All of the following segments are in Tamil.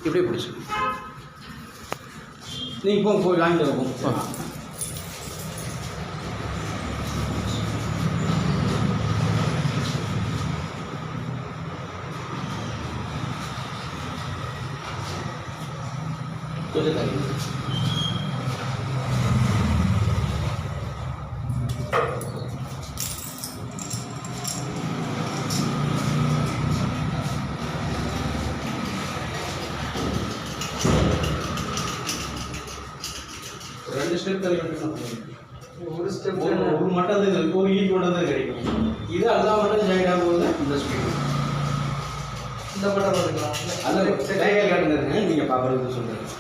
இப்படியே பிடிச்சி நீங்கள் போய் வாங்கிட்டு வைப்போம். கொஞ்சம் தண்ணி ரெண்டு ஸ்டெப் தள்ளி ஒரு ஸ்டெப் ஒரு மட்டம் ஒரு ஈட் மட்டும் தான் கிடைக்கும். இது எல்லா மட்டும் ஜாயின் ஆகும்போது இந்த ஸ்பீட் இந்த மட்டம் இருக்கலாம். அதில் டைகர் காட்டுங்க நீங்கள் பார்க்குறது சொல்லுங்கள்.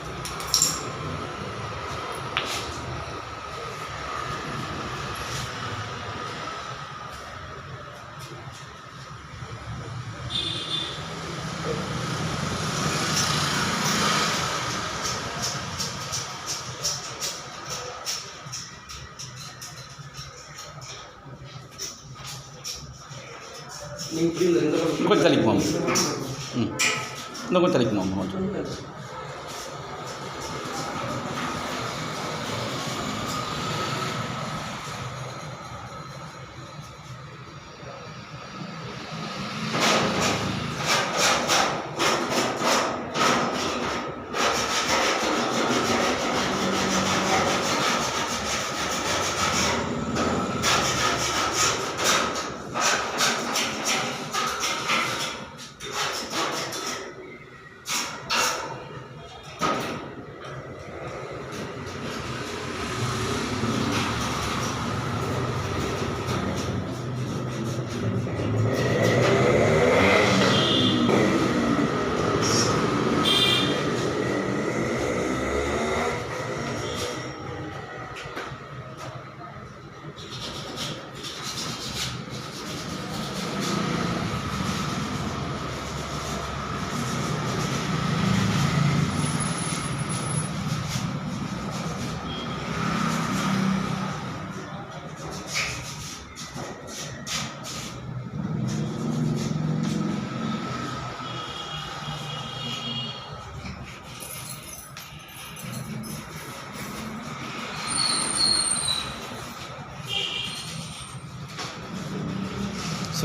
கொஞ்சம் தள்ளிக்குமா? இன்னும் கொஞ்சம் தள்ளிக்குமா? கொஞ்சம்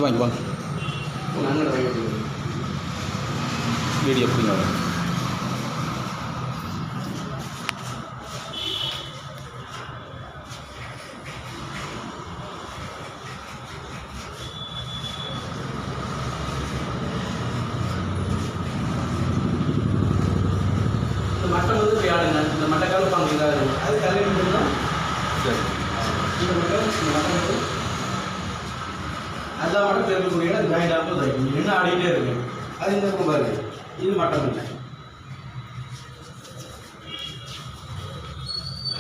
வாங்கி வாங்க வீடியோ எப்படிங்க வரும்? இந்த மட்டை வந்து போய் ஆடுங்க. இந்த மட்டை கலப்பாங்க அது கல்வி தான். சரி இந்த மட்டை வந்து அதெல்லாம் மட்டும் தேர்வுக்கூடிய ஜாயிண்ட் ஆகும். என்ன ஆடிக்கிட்டே இருக்கு அது இந்த இருக்கும் பாருங்க. இது மட்டம் இல்லை,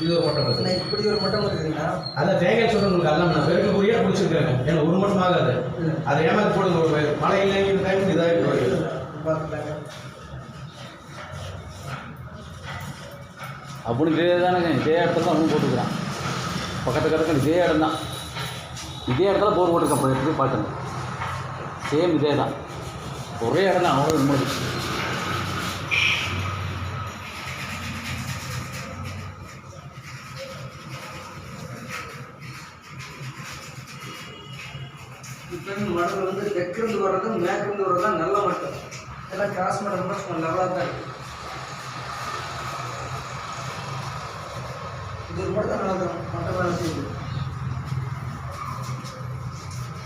இது ஒரு மட்டம் இருக்குது. இப்படி ஒரு மட்டம் இருக்குதுன்னா அதான் தேங்காய் சொல்ல உங்களுக்கு எல்லாம் நான் பெருக்கக்கூடிய பிடிச்சிருக்கிறேன். ஏன்னா ஒரு மட்டம் ஆகாது. அதை ஏமாற்றி போடுங்க. ஒரு மழை இல்லைங்கிற டைம் இதாகிட்டு அப்படின்னு இதே தானேங்க. இதே இடத்துல தான் அவனும் போட்டுக்கிறான். பக்கத்து இதே இடம் தான். இதே இடத்துல போர் போட்டிருக்கேன். இப்போ எடுத்து பார்த்துங்க. சேம் இதே தான். ஒரே இடம் தான். அவ்வளோ ரொம்ப இப்போ மடல் வந்து தெற்கிருந்து வர்றதும் மேற்கிருந்து வர்றதும் நல்ல மட்டம். எல்லாம் கிராஸ் மட்டம் மட்டும் கொஞ்சம் லெவலாக தான் இருக்குது. இது ஒரு மட்டம் நல்லா தான் மட்டம் வேலை செய்யுது.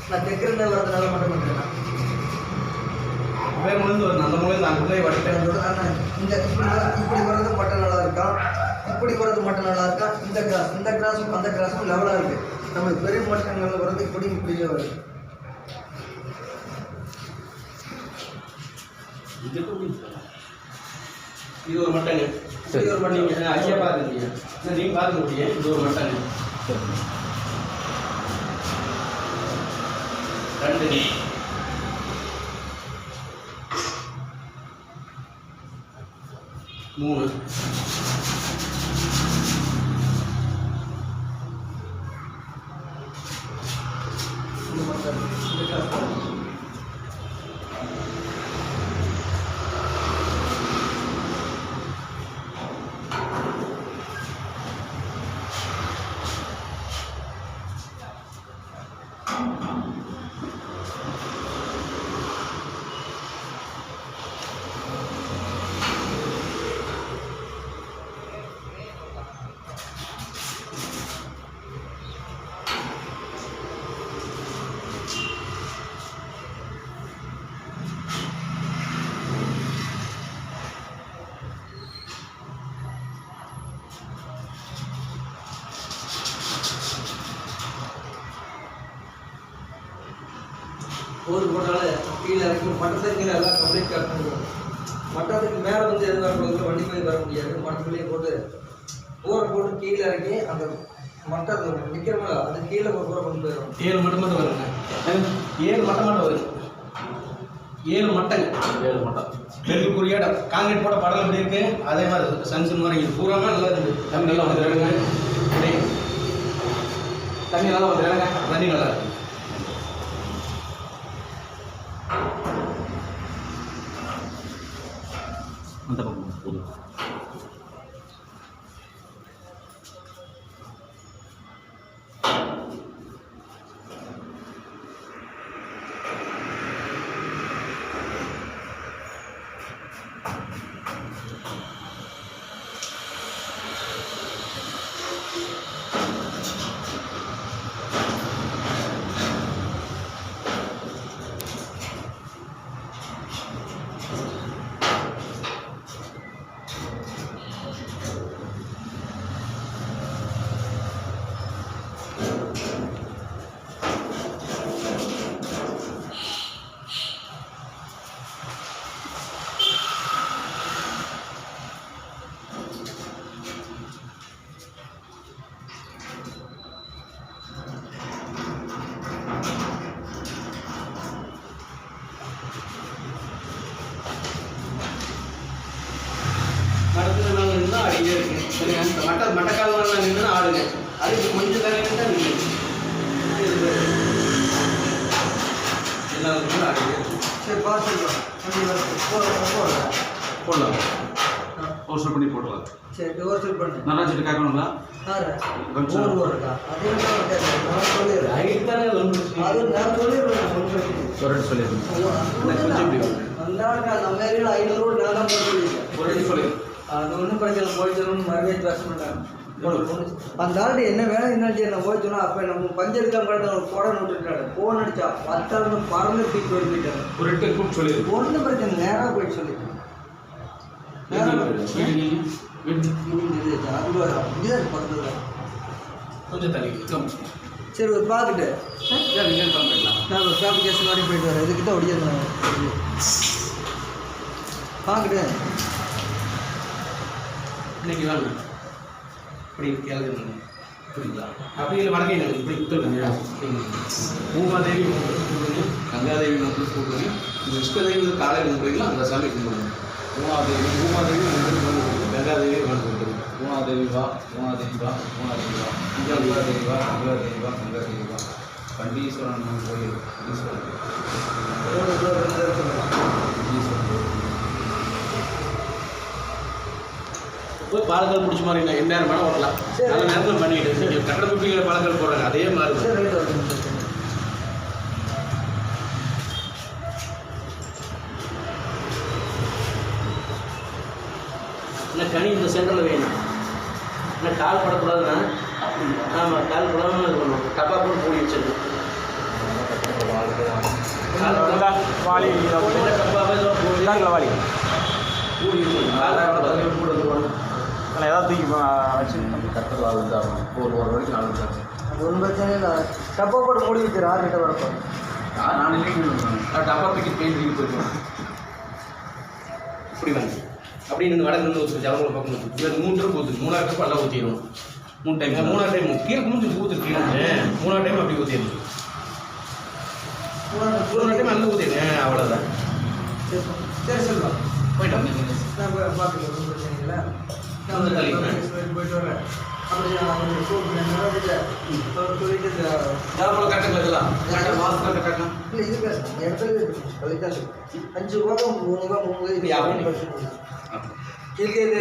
நான் தெற்கிருந்து வர்றதுனால மட்டம் பண்ணுறேன். முழுந்து வரும். அந்த முழுந்து அந்த பிள்ளையை வடிட்டேன். இந்த இப்படி வர்றது மட்டம் நல்லா இருக்கா, இப்படி வர்றது மட்டம் நல்லா இருக்கா. இந்த கிராஸும் அந்த கிராஸும் லெவலாக இருக்குது. நம்மளுக்கு பெரிய மட்டங்கள் வர்றது இப்படியே வருது. இது ஒரு மட்டங்க. இது ஒரு மட்டம். ஐயா பார்த்துருக்கீங்க, நீங்கள் பார்க்க முடியும். இது ஒரு மட்டங்க. ரெண்டு 3 4 போர் போட்டாலும் கீழே இறக்கி மட்டத்துக்கு கீழே எல்லாம் கம்ப்ளீட் கட் பண்ணுவோம். மட்டத்துக்கு மேலே வந்து எதிர்பார்க்கறதுக்கு வண்டி போய் வர முடியாது. மட்டத்துலேயே போட்டு போரை போட்டு கீழே இறக்கி அந்த மட்டை நிற்கிறோம்ல அது கீழே ஒரு போரை கொண்டு போயிடும். 7 மட்டம் மட்டும் வருங்க. 7 மட்டம் மட்டும் வருது. 7 மட்டங்க. 7 மட்டம். நெருக்குரிய இடம். காங்கிரீட் போட்ட படம் எப்படி இருக்கு அதே மாதிரி சன்சன் மாதிரி இது பூராமல் நல்லா இருக்குது. தண்ணி நல்லா வந்து இடங்க. தண்ணி நல்லா வந்து இடங்க. தண்ணி நல்லா இருக்கு. அந்த பக்கம் போதும். மரத்தில் நாங்கள் நின்று ஆடிக்கிட்டே இருக்கு. சரிங்க, இந்த மட்டக்கால் நாங்கள் நின்று ஆடுங்க. அதுக்கு கொஞ்சம் தண்ணி தான் நின்று எல்லாரும் நின்று ஆடிக்கிட்டே இருக்கு. சரி பார்த்துக்கலாம். போடலாம். ஒரு சொல் பண்ணி போடலாம். சரி டோர் செட் பண்ணு. நல்லா செட்டு கேட்கணுங்களா? கொஞ்சம் இருக்கா அதே நான் சொல்லிடுறேன். ஹைட் தானே வந்துருச்சு. அது நான் சொல்லிடுறேன். ஒரு ரெண்டு சொல்லிடுங்க. கொஞ்சம் இப்படி வாங்க. நம்ம ஏரியாவில் 500 ரோடு நான் தான் போட்டு ஒரு ரெண்டு சொல்லிடுங்க. அது ஒன்றும் பிரச்சனை போயிடுச்சோன்னு மறுபடியும் பேச மாட்டாங்க. அந்த ஆள்கிட்ட என்ன வேலை என்னாச்சு என்ன போயிடுச்சோன்னா அப்போ நம்ம பஞ்செடுக்காம ஒரு போட விட்டுட்டாரு. ஃபோன் அடிச்சா 10 ஆள் பறந்து தூக்கி போயிட்டாரு. ஒரு ரெண்டு கூப்பிட்டு சொல்லிடுங்க. ஒன்றும் பிரச்சனை நேராக போயிட்டு சொல்லிட்டேன். நேராக முடிஞ்சது இதுதான் பக்கத்தில் தான். கொஞ்சம் தண்ணி சரி ஒரு பார்த்துட்டு நீங்கள் பண்ணிக்கலாம். நான் ஒரு ஃபேப்ரிகேஷன் மாதிரி போயிட்டு வரேன். இதுக்கிட்ட ஒடியாது பார்த்துட்டு இன்னைக்கு வாங்க. இப்படி கேளுங்க. புரியுங்களா? அப்படி இல்லை வடக்கே இல்லை. இப்படி கொடுத்துருங்க. பூமாதேவி கூப்பிடுங்க, கங்காதேவி நோக்கில் கூப்பிடுங்க, இந்த இஷ்டதேவி காலையில் கூப்பிடுங்களா அந்த சாமி கும்பிடுங்க. பூமாதேவி கங்காதேவி கூப்பிடுங்க. பூமாதேவி வா, பூமாதேவி வா, பூமாதேவி வா, கங்காதேவி வா, கங்காதேவி வா, கங்காதேவி வா. கண்டீஸ்வரன் கோயில், ஈஸ்வரன் போய் பாலக்கால் பிடிச்ச மாதிரி இல்லை. எந்நேரம் வேணால் ஓட்டலாம். நல்ல நேரத்தில் பண்ணிக்கிட்டு நீங்கள் கட்டட குப்பிங்கிற பாலக்கால் போடுறாங்க அதே மாதிரி சரி ரைட் ஓகே. இல்லை கனி இந்த சென்டரில் வேணும். இல்லை கால் படக்கூடாதுன்னா ஆமாம் கால் படாமல் இது பண்ணுவோம். டப்பா போட்டு மூடி வச்சிருக்கு. வாலி டப்பாவே வாலி மூடி வச்சிருக்கு. கால் போட்டு ஏதாவது தூக்கி வச்சு கரெக்டாக வந்து ஒரு வரைக்கும் நாலு வச்சாச்சு. அது ஒன்றும் பிரச்சனை இல்லை. டப்பா போட்டு மூடி வச்சிரு 6 கிட்ட வரப்போ. நான் இல்லைங்க டப்பா தூக்கி பெயிண்ட் தூக்கி போயிடுவேன். இப்படி வாங்க. அப்படி நின்று வடக்கு நின்று ஊற்று ஜலமுறை பக்கம் ஊற்று. இது 3 ட்ரிப் ஊற்று. 3ஆவது ட்ரிப் எல்லாம் ஊற்றிடுவோம். 3 டைம் 3ஆவது டைம் கீழே மூஞ்சி ஊற்று கீழே 3ஆவது டைம் அப்படி ஊற்றிடுங்க. 3ஆவது டைம் அந்த ஊற்றிடுங்க. அவ்வளோதான். சரி சொல்லலாம் போயிட்டோம். நான் பார்த்துக்கலாம். ஒன்றும் பிரச்சனை இல்லை. நான் வந்து தள்ளி போயிட்டு வரேன். அப்படி சொல்லிட்டு ஜலமுறை கட்டுங்க இதெல்லாம் கரெக்டாக மாதம் கட்டலாம். இல்லை இது பேசலாம் இடத்துல கழித்தான் 5 ரூபா 3 ரூபா 3 ரூபா இது யாரும் இது